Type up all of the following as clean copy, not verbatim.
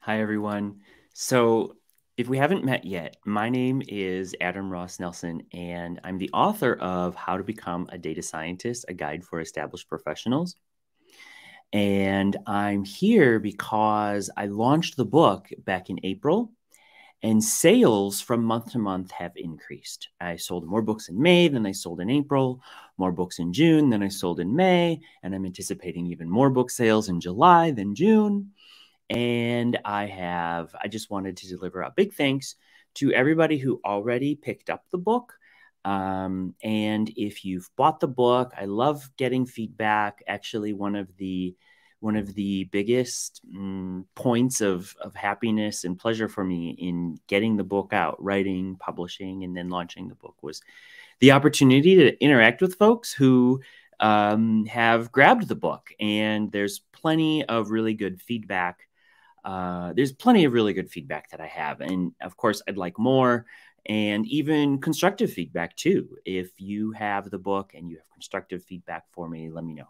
Hi, everyone. So, if we haven't met yet, my name is Adam Ross Nelson, and I'm the author of How to Become a Data Scientist, a guide for established professionals. And I'm here because I launched the book back in April, and sales from month to month have increased. I sold more books in May than I sold in April, more books in June than I sold in May, and I'm anticipating even more book sales in July than June. And I just wanted to deliver a big thanks to everybody who already picked up the book. And if you've bought the book, I love getting feedback. Actually, one of the biggest points of happiness and pleasure for me in getting the book out, writing, publishing, and then launching the book was the opportunity to interact with folks who have grabbed the book. And there's plenty of really good feedback. There's plenty of really good feedback that I have. And of course, I'd like more and even constructive feedback too. If you have the book and you have constructive feedback for me, let me know.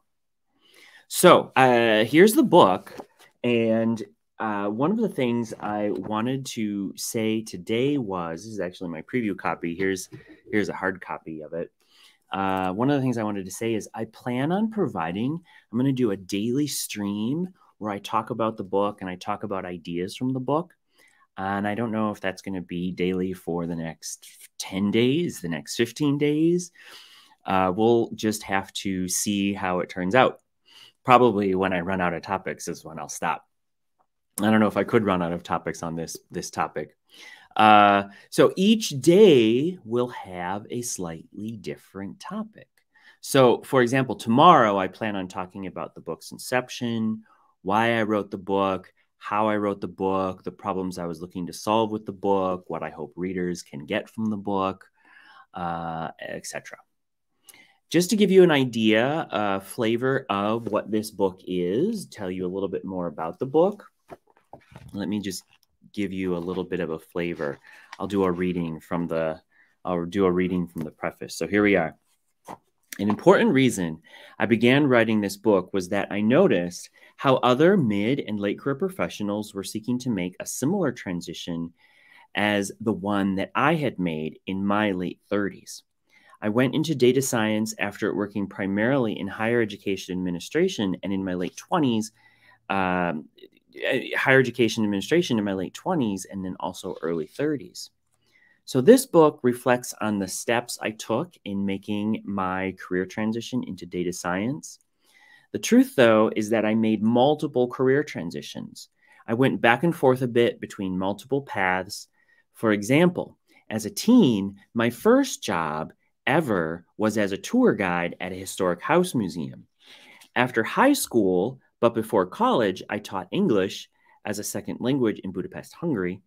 So here's the book. And one of the things I wanted to say today was, this is actually my preview copy. Here's a hard copy of it. One of the things I wanted to say is I plan on providing, I'm going to do a daily stream where I talk about the book and I talk about ideas from the book. And I don't know if that's going to be daily for the next 10 days, the next 15 days. We'll just have to see how it turns out. Probably when I run out of topics is when I'll stop. I don't know if I could run out of topics on this topic. So each day will have a slightly different topic. So, for example, tomorrow I plan on talking about the book's inception, why I wrote the book, how I wrote the book, the problems I was looking to solve with the book, what I hope readers can get from the book, etc. Just to give you an idea, a flavor of what this book is, tell you a little bit more about the book. Let me just give you a little bit of a flavor. I'll do a reading from the preface. So here we are. An important reason I began writing this book was that I noticed how other mid and late career professionals were seeking to make a similar transition as the one that I had made in my late 30s. I went into data science after working primarily in higher education administration and in my late 20s, higher education administration in my late 20s, and then also early 30s. So this book reflects on the steps I took in making my career transition into data science. The truth, though, is that I made multiple career transitions. I went back and forth a bit between multiple paths. For example, as a teen, my first job ever was as a tour guide at a historic house museum. After high school, but before college, I taught English as a second language in Budapest, Hungary.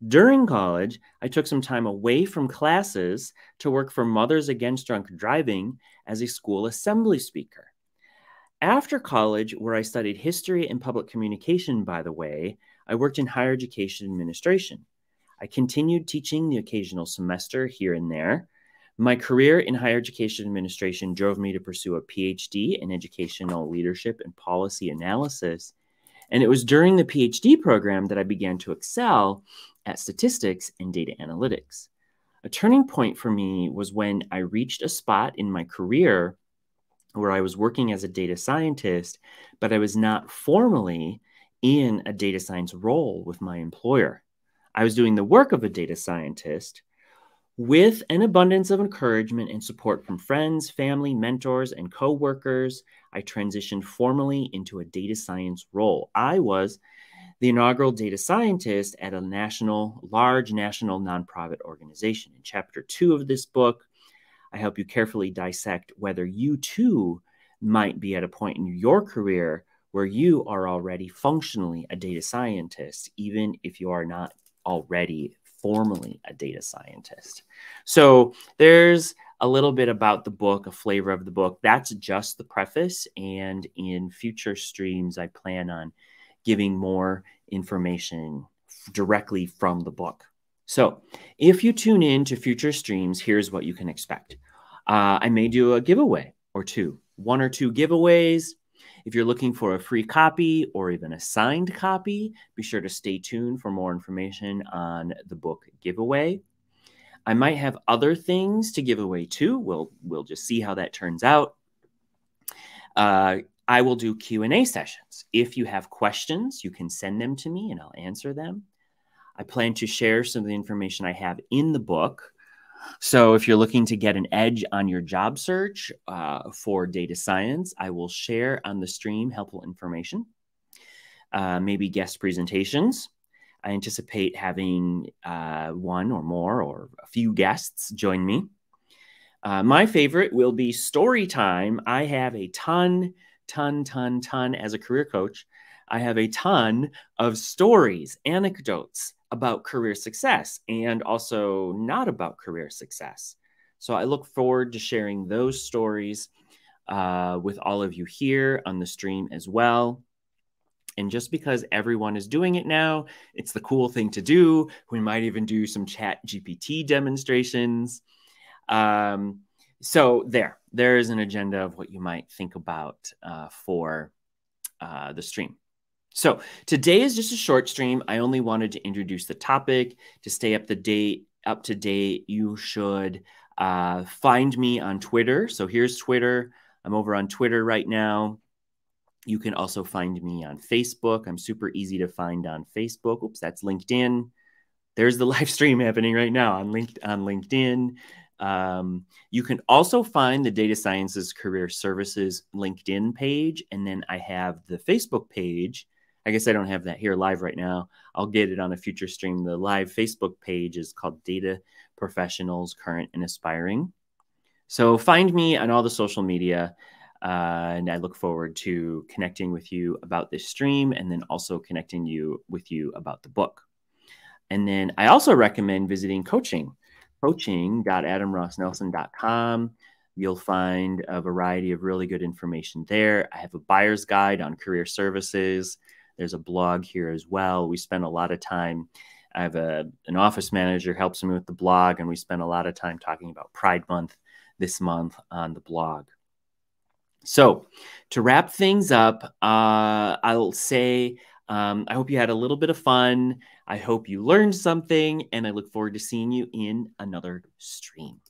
During college, I took some time away from classes to work for Mothers Against Drunk Driving as a school assembly speaker. After college, where I studied history and public communication, by the way, I worked in higher education administration. I continued teaching the occasional semester here and there. My career in higher education administration drove me to pursue a PhD in educational leadership and policy analysis. And it was during the PhD program that I began to excel at statistics and data analytics. A turning point for me was when I reached a spot in my career where I was working as a data scientist, but I was not formally in a data science role with my employer. I was doing the work of a data scientist with an abundance of encouragement and support from friends, family, mentors, and coworkers. I transitioned formally into a data science role. I was the inaugural data scientist at a large national nonprofit organization. In chapter 2 of this book, I help you carefully dissect whether you too might be at a point in your career where you are already functionally a data scientist, even if you are not already formally a data scientist. So there's a little bit about the book, a flavor of the book. That's just the preface. And in future streams, I plan on giving more information directly from the book. So if you tune in to future streams, here's what you can expect. I may do a giveaway or two, 1 or 2 giveaways. If you're looking for a free copy or even a signed copy, be sure to stay tuned for more information on the book giveaway. I might have other things to give away too. We'll just see how that turns out. I will do Q&A sessions. If you have questions, you can send them to me and I'll answer them. I plan to share some of the information I have in the book. So if you're looking to get an edge on your job search for data science, I will share on the stream helpful information, maybe guest presentations. I anticipate having one or more or a few guests join me. My favorite will be story time. I have a ton as a career coach. I have a ton of stories, anecdotes about career success and also not about career success. So I look forward to sharing those stories with all of you here on the stream as well. And just because everyone is doing it now, it's the cool thing to do. We might even do some chat GPT demonstrations. So there is an agenda of what you might think about for the stream. So today is just a short stream. I only wanted to introduce the topic. To stay up to date, you should find me on Twitter. So here's Twitter. I'm over on Twitter right now. You can also find me on Facebook. I'm super easy to find on Facebook. Oops, that's LinkedIn. There's the live stream happening right now on LinkedIn. You can also find the Data Sciences Career Services LinkedIn page. And then I have the Facebook page. I guess I don't have that here live right now. I'll get it on a future stream. The live Facebook page is called Data Professionals Current and Aspiring. So find me on all the social media. And I look forward to connecting with you about this stream and then also connecting with you about the book. And then I also recommend visiting coaching.adamrossnelson.com. You'll find a variety of really good information there. I have a buyer's guide on career services. There's a blog here as well. We spend a lot of time. I have an office manager who helps me with the blog, and we spend a lot of time talking about Pride Month this month on the blog. So to wrap things up, I'll say I hope you had a little bit of fun. I hope you learned something, and I look forward to seeing you in another stream.